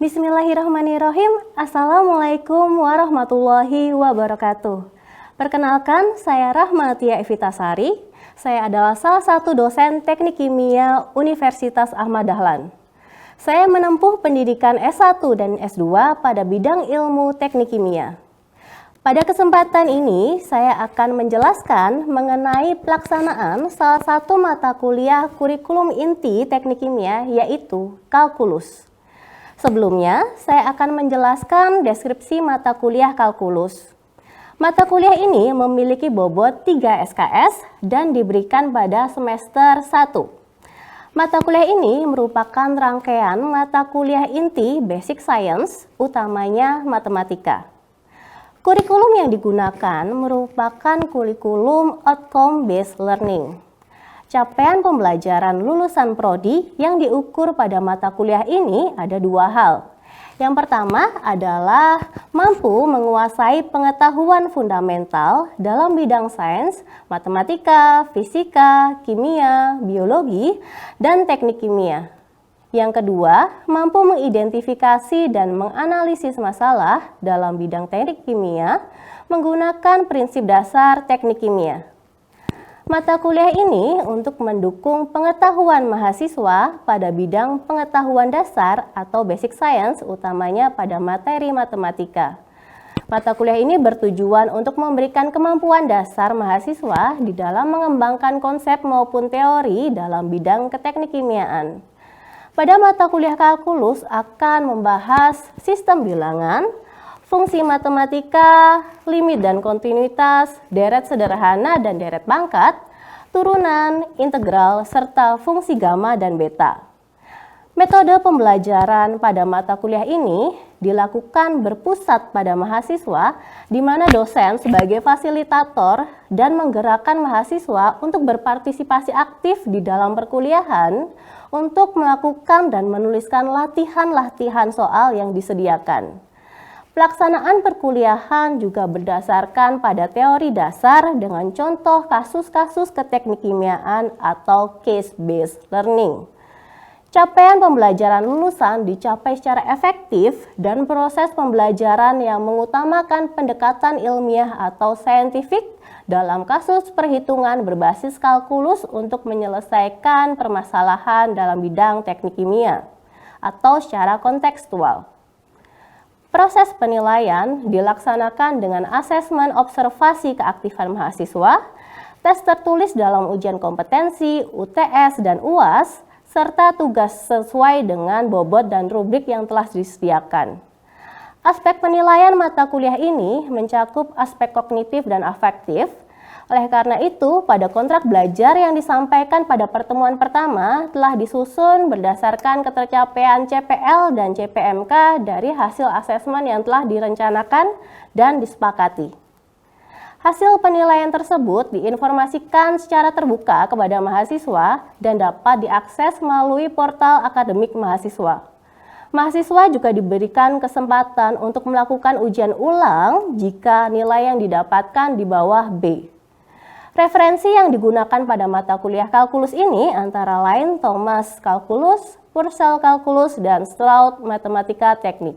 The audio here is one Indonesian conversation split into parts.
Bismillahirrahmanirrahim. Assalamualaikum warahmatullahi wabarakatuh. Perkenalkan, saya Rahmatia Evitasari. Saya adalah salah satu dosen Teknik Kimia Universitas Ahmad Dahlan. Saya menempuh pendidikan S1 dan S2 pada bidang ilmu teknik kimia. Pada kesempatan ini, saya akan menjelaskan mengenai pelaksanaan salah satu mata kuliah kurikulum inti teknik kimia, yaitu kalkulus. Sebelumnya, saya akan menjelaskan deskripsi mata kuliah kalkulus. Mata kuliah ini memiliki bobot 3 SKS dan diberikan pada semester 1. Mata kuliah ini merupakan rangkaian mata kuliah inti Basic Science, utamanya matematika. Kurikulum yang digunakan merupakan kurikulum Outcome Based Learning. Capaian pembelajaran lulusan prodi yang diukur pada mata kuliah ini ada dua hal. Yang pertama adalah mampu menguasai pengetahuan fundamental dalam bidang sains, matematika, fisika, kimia, biologi, dan teknik kimia. Yang kedua, mampu mengidentifikasi dan menganalisis masalah dalam bidang teknik kimia menggunakan prinsip dasar teknik kimia. Mata kuliah ini untuk mendukung pengetahuan mahasiswa pada bidang pengetahuan dasar atau basic science, utamanya pada materi matematika. Mata kuliah ini bertujuan untuk memberikan kemampuan dasar mahasiswa di dalam mengembangkan konsep maupun teori dalam bidang keteknik kimiaan. Pada mata kuliah kalkulus akan membahas sistem bilangan, fungsi matematika, limit dan kontinuitas, deret sederhana dan deret pangkat, turunan, integral, serta fungsi gamma dan beta. Metode pembelajaran pada mata kuliah ini dilakukan berpusat pada mahasiswa, di mana dosen sebagai fasilitator dan menggerakkan mahasiswa untuk berpartisipasi aktif di dalam perkuliahan untuk melakukan dan menuliskan latihan-latihan soal yang disediakan. Pelaksanaan perkuliahan juga berdasarkan pada teori dasar dengan contoh kasus-kasus keteknik kimiaan atau case-based learning. Capaian pembelajaran lulusan dicapai secara efektif dan proses pembelajaran yang mengutamakan pendekatan ilmiah atau saintifik dalam kasus perhitungan berbasis kalkulus untuk menyelesaikan permasalahan dalam bidang teknik kimia atau secara kontekstual. Proses penilaian dilaksanakan dengan asesmen observasi keaktifan mahasiswa, tes tertulis dalam ujian kompetensi, UTS, dan UAS, serta tugas sesuai dengan bobot dan rubrik yang telah disediakan. Aspek penilaian mata kuliah ini mencakup aspek kognitif dan afektif. Oleh karena itu, pada kontrak belajar yang disampaikan pada pertemuan pertama telah disusun berdasarkan ketercapaian CPL dan CPMK dari hasil asesmen yang telah direncanakan dan disepakati. Hasil penilaian tersebut diinformasikan secara terbuka kepada mahasiswa dan dapat diakses melalui portal akademik mahasiswa. Mahasiswa juga diberikan kesempatan untuk melakukan ujian ulang jika nilai yang didapatkan di bawah B. Referensi yang digunakan pada mata kuliah kalkulus ini antara lain Thomas Kalkulus, Purcell Kalkulus, dan Stroud Matematika Teknik.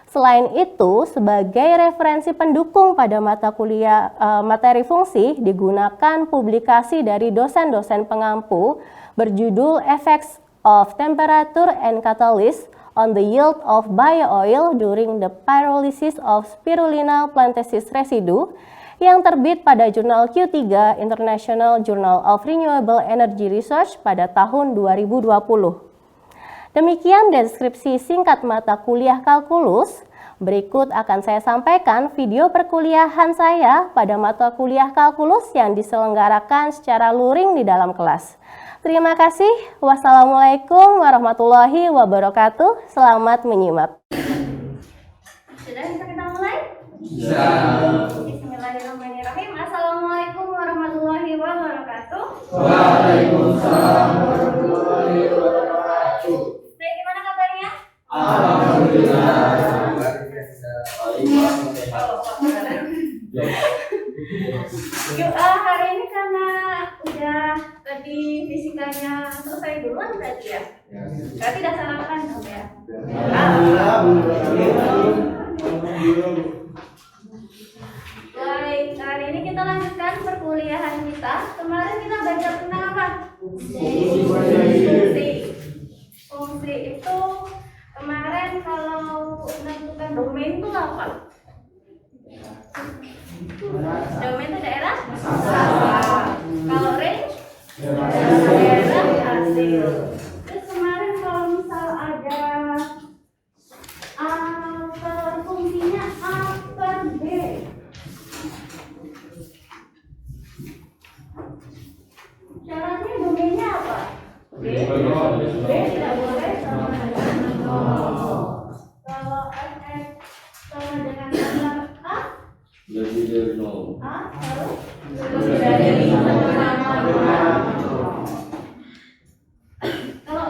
Selain itu, sebagai referensi pendukung pada mata kuliah materi fungsi digunakan publikasi dari dosen-dosen pengampu berjudul Effects of Temperature and Catalyst on the Yield of Bio-oil during the Pyrolysis of Spirulina plantasis Residue yang terbit pada jurnal Q3 International Journal of Renewable Energy Research pada tahun 2020. Demikian deskripsi singkat mata kuliah kalkulus. Berikut akan saya sampaikan video perkuliahan saya pada mata kuliah kalkulus yang diselenggarakan secara luring di dalam kelas. Terima kasih. Wassalamualaikum warahmatullahi wabarakatuh. Selamat menyimak. Sudah bisa kita mulai? Ya. Bismillahirrahmanirrahim. Assalamualaikum warahmatullahi wabarakatuh. Waalaikumsalam warahmatullahi wabarakatuh. Baik, gimana kabarnya? Alhamdulillah. Yuk, hari ini karena udah tadi fisika kuliahnya selesai duluan berarti ya? Berarti udah sarapan dong ya? Baik, hari ini kita lanjutkan perkuliahan kita. Kemarin kita belajar tentang apa? Fungsi. Fungsi itu kemarin kalau menentukan domain itu apa? Domain itu daerah? Kalau range? Daerah hasil. Terus kemarin kalau misal ada kalau fungsinya A per B, syaratnya domainnya apa? B tidak boleh sama dengan 0. Kalau fx sama dengan nomor A, Lebih dari 0. A harus lebih dari sama dengan 0. Kalau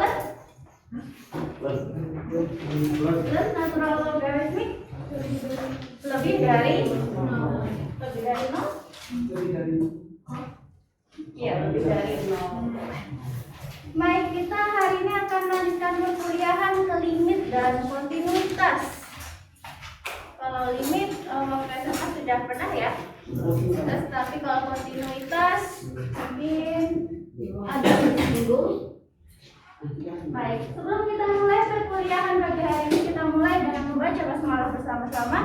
plus natural logaritmik lebih dari 0. Lebih dari 0? Iya, lebih dari 0. Baik, kita hari ini akan melanjutkan perkuliahan ke limit dan kontinuitas. Kalau limit, waktu SMA sudah pernah ya. Terus, tapi kalau kontinuitas mungkin ada disinggung. Baik, sebelum kita mulai perkuliahan pagi hari ini, kita mulai dengan membaca basmalah bersama-sama.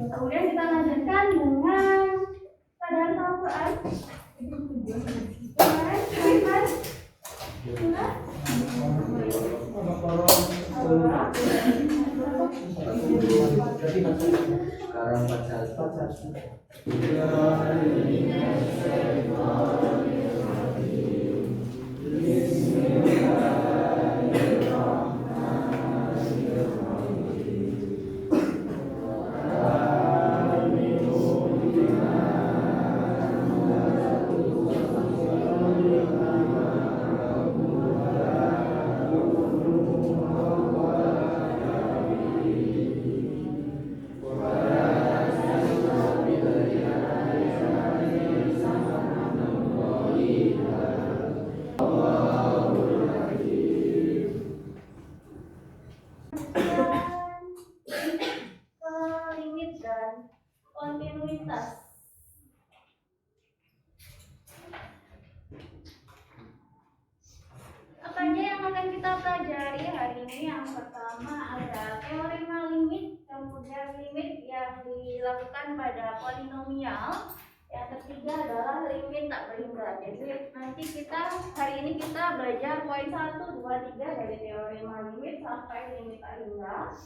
Kemudian kita lanjutkan dengan bacaan Al-Quran. Kemarin surah Sekarang baca. limit dan kontinuitas. Apa aja yang akan kita pelajari hari ini? Yang pertama ada teorema limit, kemudian limit yang dilakukan pada polinomial. Yang ketiga adalah limit tak berhingga. Jadi nanti kita hari ini kita belajar poin 1, 2, 3 dari teorema limit sampai limit tak hingga.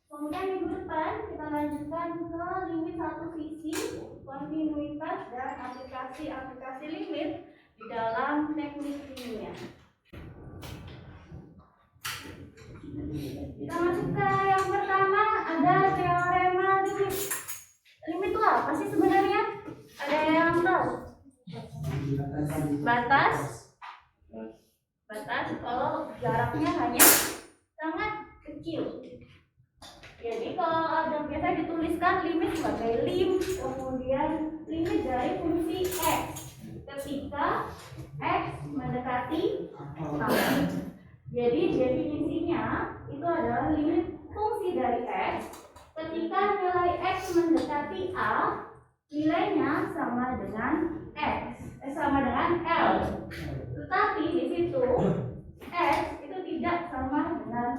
Kemudian minggu depan kita lanjutkan ke limit satu sisi, kontinuitas dan aplikasi limit di dalam teknik kimia. Kita masuk ke yang pertama, ada teorema limit. Limit itu apa sih sebenarnya? Ada yang tahu? Batas kalau jaraknya hanya sangat kecil. Jadi kalau ada biasa dituliskan limit sebagai lim, kemudian limit dari fungsi x ketika x mendekati a. Jadi definisinya itu adalah limit fungsi dari x ketika nilai x mendekati a, nilainya sama dengan sama dengan L. Tetapi di situ x itu tidak sama dengan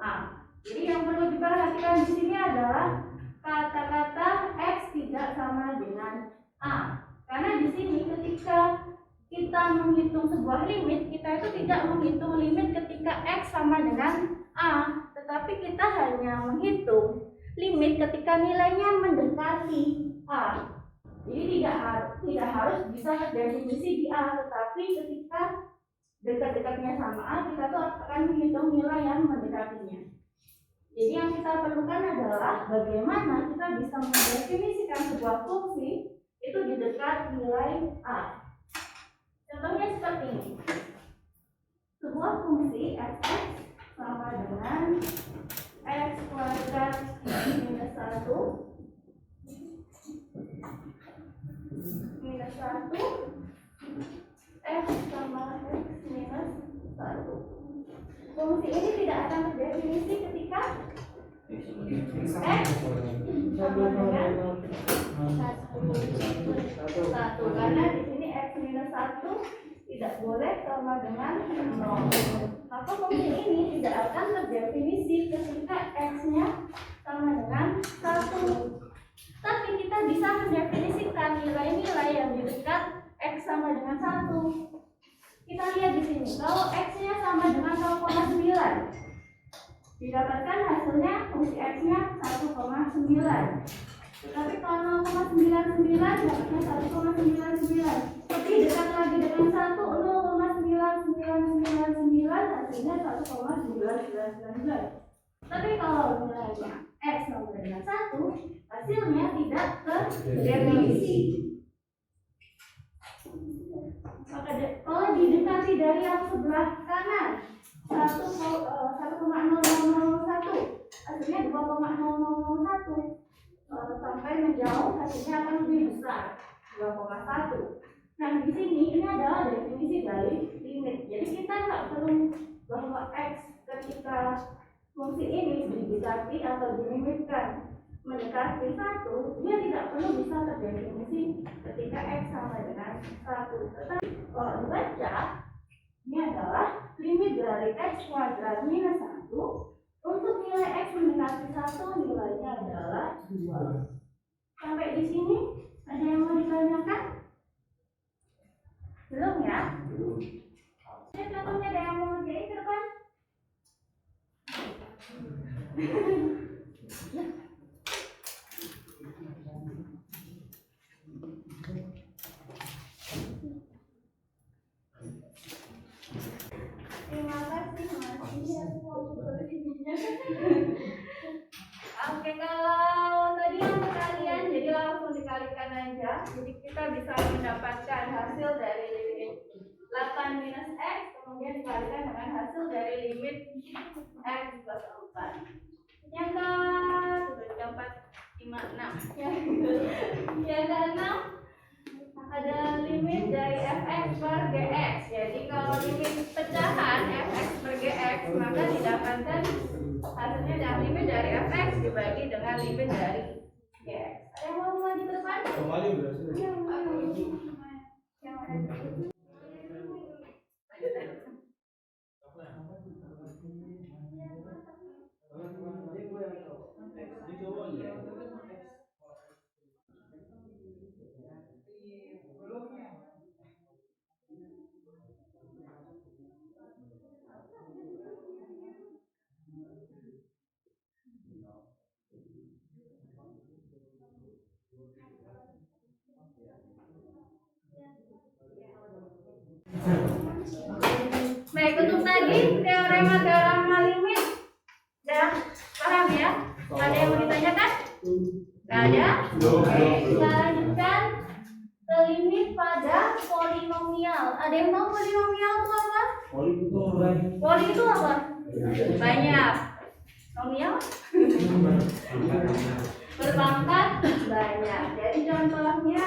a. Jadi yang perlu diperhatikan di sini adalah kata-kata x tidak sama dengan a. Karena di sini ketika kita menghitung sebuah limit, kita itu tidak menghitung limit ketika x sama dengan a, tetapi kita hanya menghitung limit ketika nilainya mendekati a. Jadi tidak harus bisa definisi di a, tetapi ketika dekat-dekatnya sama a, kita tuh akan menghitung nilai yang mendekatinya. Jadi yang kita perlukan adalah bagaimana kita bisa mendefinisikan sebuah fungsi itu di dekat nilai a. Contohnya seperti ini. Sebuah fungsi fx sama dengan x kuadrat minus 1 ini tidak akan terdefinisi ketika X sama dengan 1, karena di sini X minus 1 tidak boleh sama dengan 0. Maka fungsi ini tidak akan terdefinisi ketika X-nya sama dengan 1. Tapi kita bisa mendefinisikan nilai-nilai yang di dekat X sama dengan 1. Kita lihat di sini, kalau X-nya sama dengan 0,9, didapatkan hasilnya fungsi X-nya 1,9. Tetapi kalau 0,99 dapatnya 1,99. Lebih dekat lagi dengan 1, 0,9999 hasilnya 1,1999. Tapi kalau nilainya X sama dengan 1, hasilnya tidak terdefinisi. Maka kalau didekati dari yang sebelah kanan 1,0001, hasilnya 2,0001. Sampai menjauh hasilnya akan lebih besar 2,1. Nah di sini ini adalah definisi dari limit. Jadi kita nggak perlu bahwa X ketika fungsi ini didekati atau dilimitkan mendekati 1, dia tidak perlu bisa terdefinisi ketika X sama dengan 1. Tetapi kalau dibaca, ini adalah limit dari X kuadrat minus 1. Untuk nilai X mendekati 1, nilainya adalah 2. Sampai di sini ada yang mau ditanyakan? Belum ya? Ini contohnya ada yang mau ngerjain ke depan? Terima kasih Oke, kalau tadi yang kalian jadi langsung dikalikan aja. Jadi kita bisa mendapatkan hasil dari limit 8 minus X kemudian dikalikan dengan hasil dari limit X plus 4. Yang ke-4, 5, 6. Yang ke-6 ada limit dari fx per gx. Jadi kalau limit pecahan fx per gx, maka didapatkan hasilnya dari limit dari fx dibagi dengan limit dari gx. Ada yang mau lagi ke depan? Baik, untuk tadi teorema limit udah paham ya? Ada yang mau ditanyakan? Nggak ada? Oke, kita lanjutkan ke limit pada polinomial. Ada yang tahu polinomial itu apa? Poli itu apa? Banyak. Nomial? Berpangkat banyak. Jadi contohnya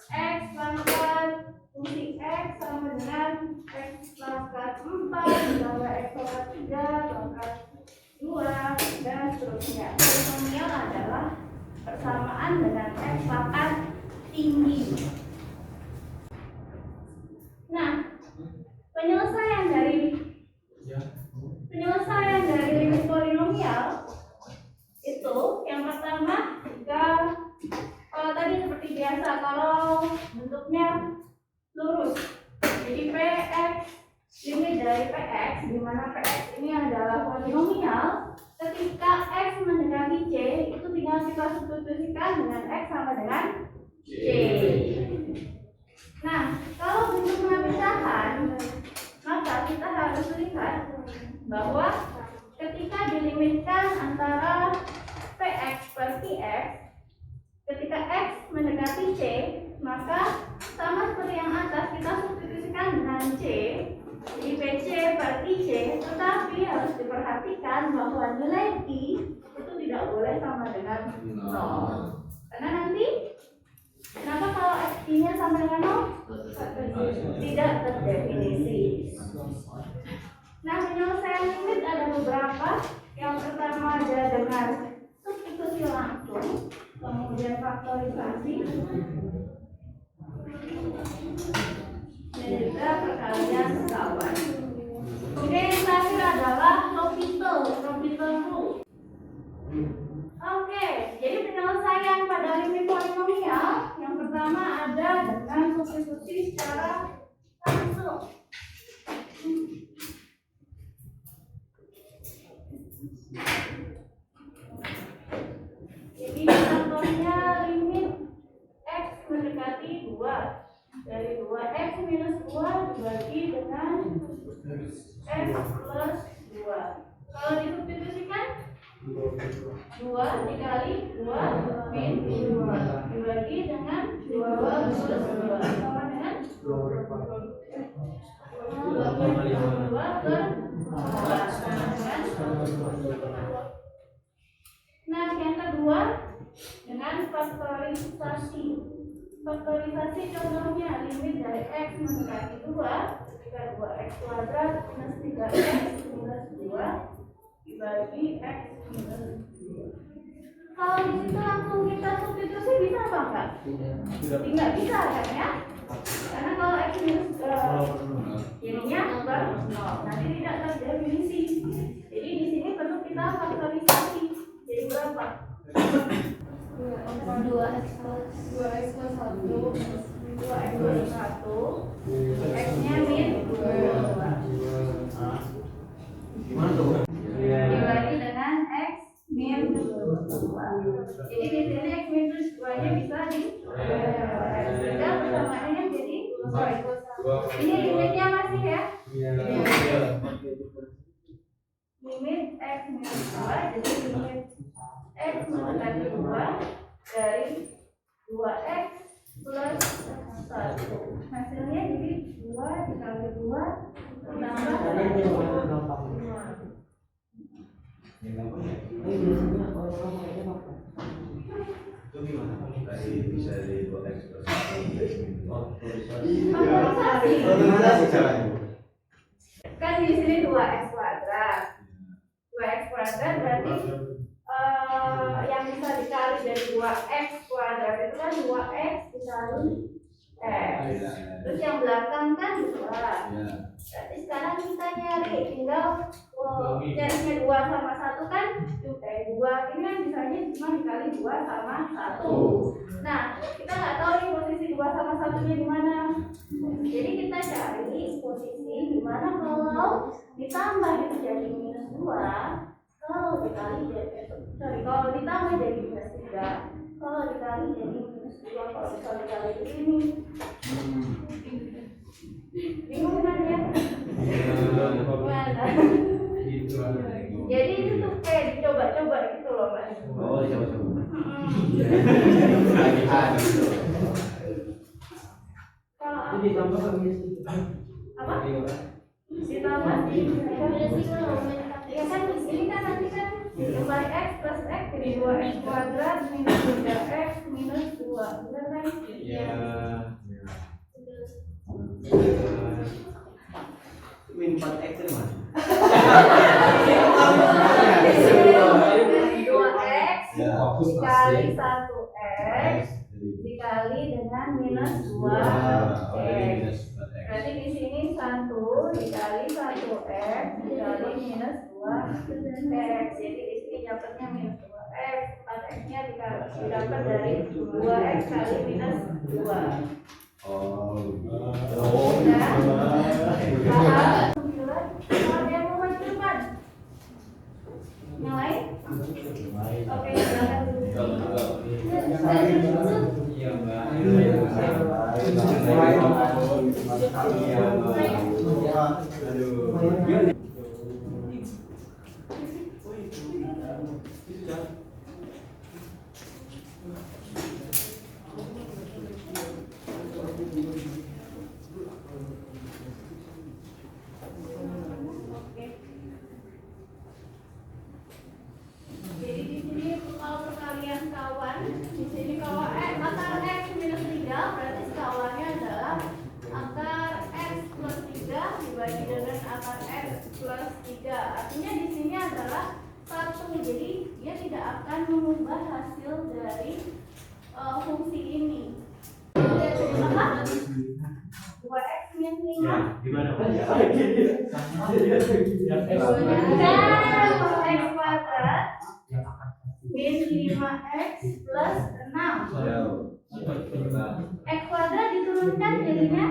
X pangkat fungsi X sama dengan X pangkat 4 ditambah X pangkat 3 pangkat 2 dan seterusnya. Polinomial adalah persamaan dengan X pangkat tinggi. Nah, penyelesaian dari limit polinomial itu yang pertama, jika kalau tadi seperti biasa, kalau bentuknya lurus, jadi Px, limit dari Px, di mana Px ini adalah polinomial, ketika X mendekati C, itu tinggal kita substitusikan dengan X sama dengan C. Nah, kalau bentuknya pecahan, maka kita harus lihat bahwa ketika dilimitkan antara Px per Qx, ketika X mendekati C, maka sama seperti yang atas kita substitusikan dengan C, jadi PC per IC, tetapi harus diperhatikan bahwa nilai I itu tidak boleh sama dengan 0. Karena nanti, kenapa kalau I-nya sama dengan 0? Tidak terdefinisi. Nah, penyelesaian limit ada beberapa. Yang pertama ada dengan substitusi langsung, kemudian faktorisasi, dan juga perkalian kawan. Oke, yang terakhir adalah L'Hopital rule. Oke, jadi penyelesaian pada limit polinomial yang pertama ada dengan substitusi secara langsung. Jadi contohnya limit x mendekati 2 dari 2x minus 2 dibagi dengan x plus 2. Kalau disubstitusikan 2 dikali 2 min 2 dibagi dengan 2 plus 2 sama dengan 2 per 4. Nah, yang kedua dengan faktorisasi. Faktorisasi contohnya limit dari x mendekati 2 ketika 2x kuadrat minus 3x minus 2 dibagi x minus 2. Kalau di situ langsung kita substitusi bisa apa enggak? Tidak bisa kan ya? Karena kalau x minus jadinya per 0. Nanti tidak terdefinisi. Jadi di sini perlu kita faktorisasi. Jadi berapa? 2x plus 2x plus 1 2x plus 1 x-nya min 2 Gimana tuh? dibagi dengan x min 2. Jadi di sini x min 2 nya bisa di sehingga persamaannya jadi ini limitnya masih ya? Limit x min 2 jadi limit x mendekati 2 dari 2x plus 1. Hasilnya jadi 2 dikali 2 tambah 5. Itu gimana? Tadi bisa di 2x plus 1. Faktorisasi. Caranya? Kan di sini 2x kuadrat. 2x kuadrat berarti yang bisa dikali dari 2x kuadrat itu kan 2x dikali x. Terus yang belakang kan 2. Berarti sekarang kita nyari tinggal jadinya 2 sama 1 kan 2 ini kan bisanya cuma dikali 2 sama 1. Nah, kita nggak tahu nih posisi 2 sama 1 nya di mana. Jadi kita cari posisi di mana kalau ditambah itu jadi minus 2. Kalau dikali jadi kalau ditambah jadi minus 3, kalau dikali jadi minus 2, kalau misalnya dikali di sini. Bingung kan ya? Gimana? Jadi itu tuh kayak dicoba-coba gitu loh, Mas. Oh, coba-coba. Kalau Ditambah apa? Ditambah ya kan ini kan nanti kan ditambah x plus x jadi 2x kuadrat minus 3x minus 2, benar kan? Iya. Min 4x itu mana? 2x dikali 1x dikali dengan minus 2x. Berarti di sini 1 dikali 1x dikali minus 2x. Jadi di sini dapatnya minus 2x. 4x-nya didapat dari 2x kali minus 2. Oh. Udah? Paham? Kalau dia mau maju depan. Yang lain? Oke, silakan dulu. Iya, Mbak. Jadi di sini kalau perkalian kawan, di sini kalau akar x minus 3 berarti sekawannya adalah akar x plus 3 dibagi dengan akar x plus 3. Artinya di sini adalah 1. Jadi dia tidak akan mengubah hasil dari fungsi ini. Apa? 2x min 5. Gimana? X kuadrat min 5x plus 6. X kuadrat diturunkan jadinya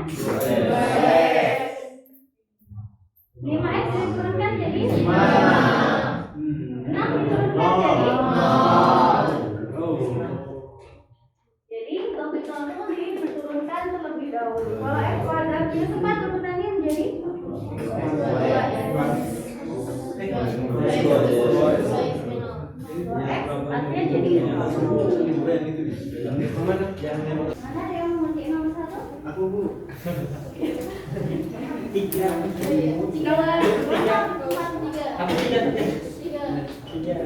5x diturunkan jadi 5. 6 diturunkan jadi 0. Jadi topik langsung diturunkan terlebih dahulu. Kalau x kuadrat minus 4 turunannya menjadi 2x artinya jadi 0. Mana ada yang mau mengerjain nomor 1? Aku Bu. 3.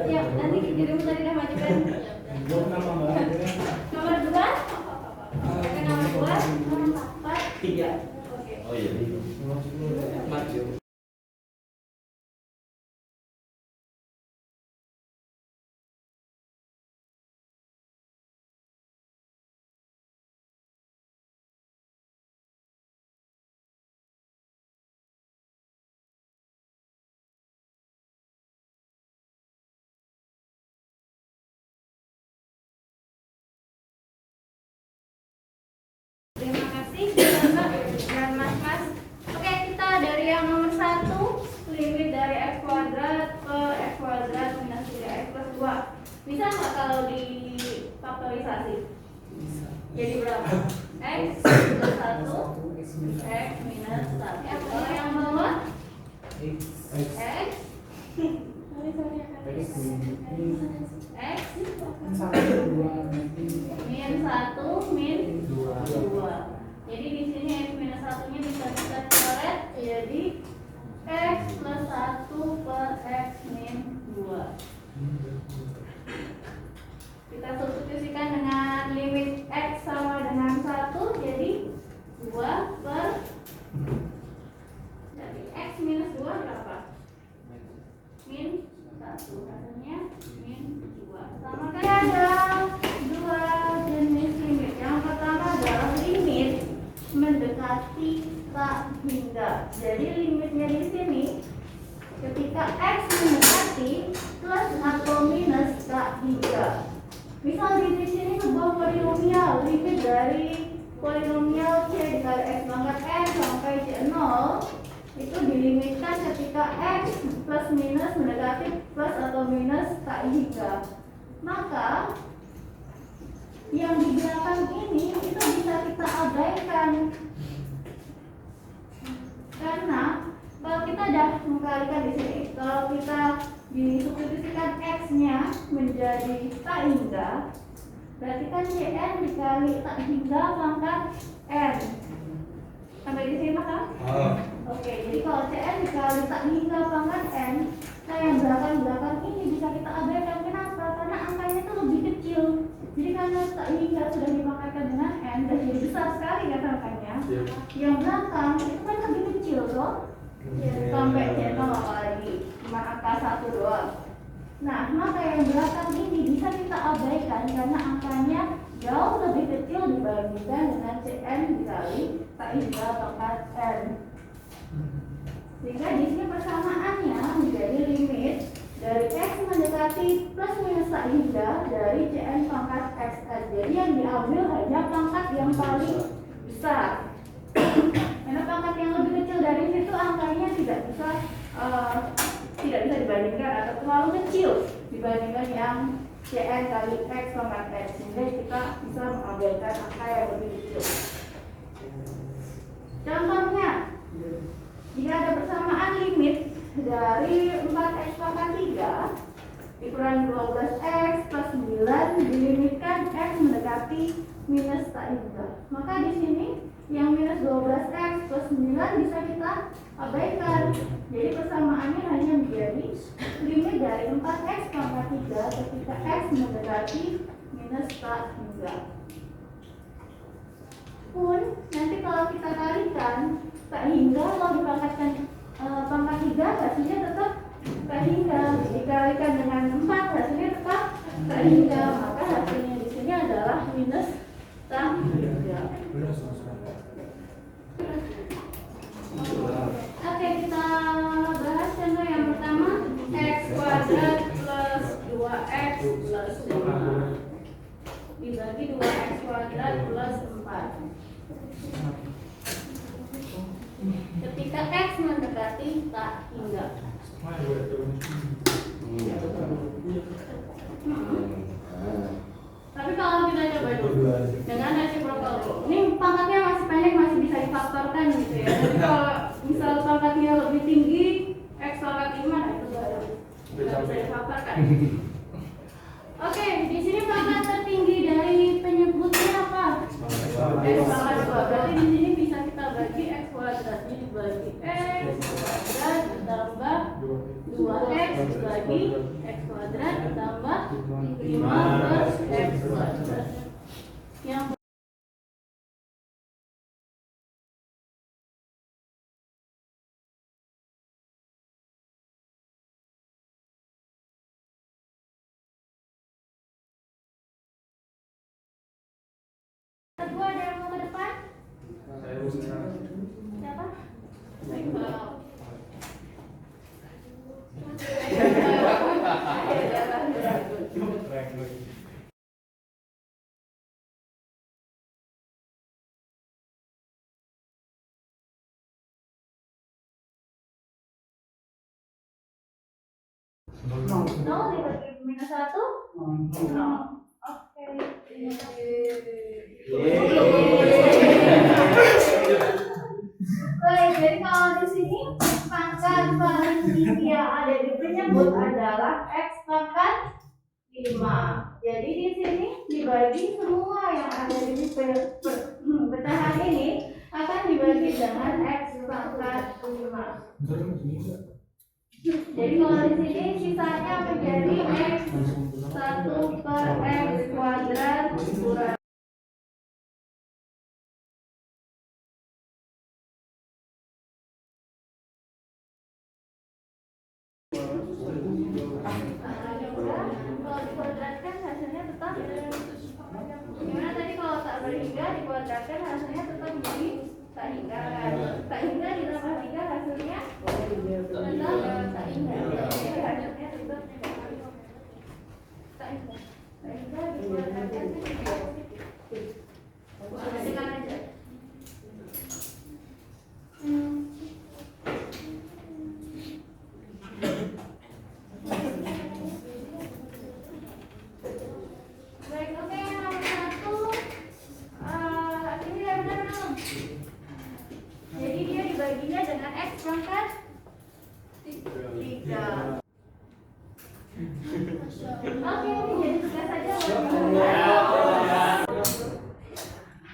Ya, nanti kirim tadi dah majukan. Nomor 2. Oke, nomor 2, nomor 4. 3. Oke. Oh iya. Terima kasih Mbak dan Mas. Oke, kita dari yang nomor 1, limit dari x kuadrat ke x kuadrat minus 3x plus 2. Bisa nggak kalau difaktorisasi? Jadi berapa? X plus 1, x minus 1. Kalau yang bawah? X X min 1 min 2. Jadi di sini x minus 1-nya bisa kita coret jadi x plus 1 per x min 2. Kita substitusikan dengan limit x sama dengan 1, jadi 2 per jadi x minus 2 berapa? Min 1, hasilnya min 2. Sama kan ada 2 jenis limit. Yang pertama adalah limit mendekati tak hingga. Jadi limitnya di sini ketika x mendekati plus atau minus tak hingga. Misal di sini sebuah polinomial, limit dari polinomial c dikali x pangkat n sampai c0 itu dilimitkan ketika x plus minus mendekati plus atau minus tak hingga. Maka yang di belakang ini itu bisa kita abaikan, karena kalau kita dah mengkalikan di sini, kalau kita disubstitusikan x-nya menjadi tak hingga, berarti kan cn dikali tak hingga pangkat n. Sampai di sini kan? Oke, jadi kalau cn dikali tak hingga pangkat n, nah yang belakang-belakang ini bisa kita abaikan. Kenapa? Karena angkanya itu lebih kecil. Jadi karena tak hingga sudah dipangkatkan dengan n dan jadi besar sekali kan angkanya. Yang belakang itu kan lebih kecil toh. Sampai c0 apalagi cuma angka 1 doang. Nah, maka yang belakang ini bisa kita abaikan karena angkanya jauh lebih kecil dibandingkan dengan cn dikali tak hingga pangkat n. Sehingga di sini persamaannya menjadi limit dari x mendekati plus minus tak hingga dari cn pangkat xn. Jadi yang diambil hanya pangkat yang paling besar. Karena pangkat yang lebih kecil dari situ angkanya tidak bisa dibandingkan atau terlalu kecil dibandingkan yang cn kali x pangkat x, sehingga kita bisa mengambilkan angka yang lebih kecil. Contohnya, jika ada persamaan limit dari 4x pangkat 3 dikurangi 12x plus 9 dilimitkan x mendekati minus tak hingga, maka di sini yang minus 12x plus 9 bisa kita abaikan. Jadi persamaannya hanya menjadi limit dari 4x pangkat 3 ketika x mendekati minus tak hingga. Pun nanti kalau kita kalikan tak hingga kalau dipangkatkan pangkat 3 3 hasilnya tetap tak hingga. Dikalikan dengan 4 hasilnya tetap tak hingga. Maka hasilnya di sini adalah minus tak hingga. Oke, kita bahas contoh yang pertama. X kuadrat plus 2x plus 5 dibagi 2x kuadrat plus 4. Ketika X mendekati tak hingga. Tapi kalau kita coba dulu dengan reciprocal rule, ini pangkatnya masih pendek, masih bisa difaktorkan gitu ya. Jadi kalau misal pangkatnya lebih tinggi, X pangkat 5, nah itu baru nggak bisa difaktorkan. Oke, di sini pangkat tertinggi dari penyebutnya apa? X pangkat 2. Berarti di sini bisa kita bagi X kuadrat. Jadi bagi X kuadrat ditambah 2X bagi X kuadrat ditambah 5 plus X kuadrat. Yang kedua ada yang mau ke depan? Siapa? Baiklah. Nol dibagi minus 1? Nol. Oke. Baik, jadi kalau di sini pangkat paling tinggi yang ada di penyebut adalah X pangkat 5. Jadi di sini dibagi semua yang ada di pecahan ini akan dibagi dengan X pangkat 5. Jadi kalau di sini sisanya menjadi X 1 per X kuadrat kurang. Kalau dikuadratkan hasilnya tetap gimana tadi, kalau tak berhingga dikuadratkan hasilnya tetap menjadi tak hingga kan. Tak hingga ditambah 3 hasilnya tetap tak hingga. Jadi hasilnya tetap negatif. Tak hingga. Tak hingga dikuadratkan menjadi positif. Perhatikan aja. Baik, oke, yang nomor 1 ini udah benar belum? Jadi dia dibaginya dengan X pangkat 3. Oke, ini jadi tugas saja.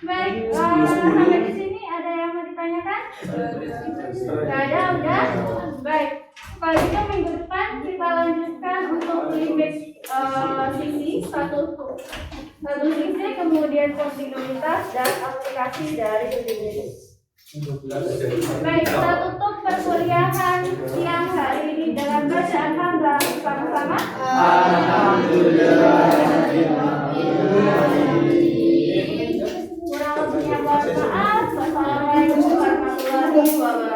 Baik, sampai di sini ada yang mau ditanyakan? Gak ada, udah? Baik, kalau gitu minggu depan kita lanjutkan untuk limit sisi satu sisi, kemudian kontinuitas dan aplikasi dari kontinuitas. Baik, kita tutup perkuliahan siang hari ini dengan bacaan hamdalah bersama-sama. Alhamdulillah. Kurang lebihnya mohon maaf. Wassalamualaikum warahmatullahi wabarakatuh.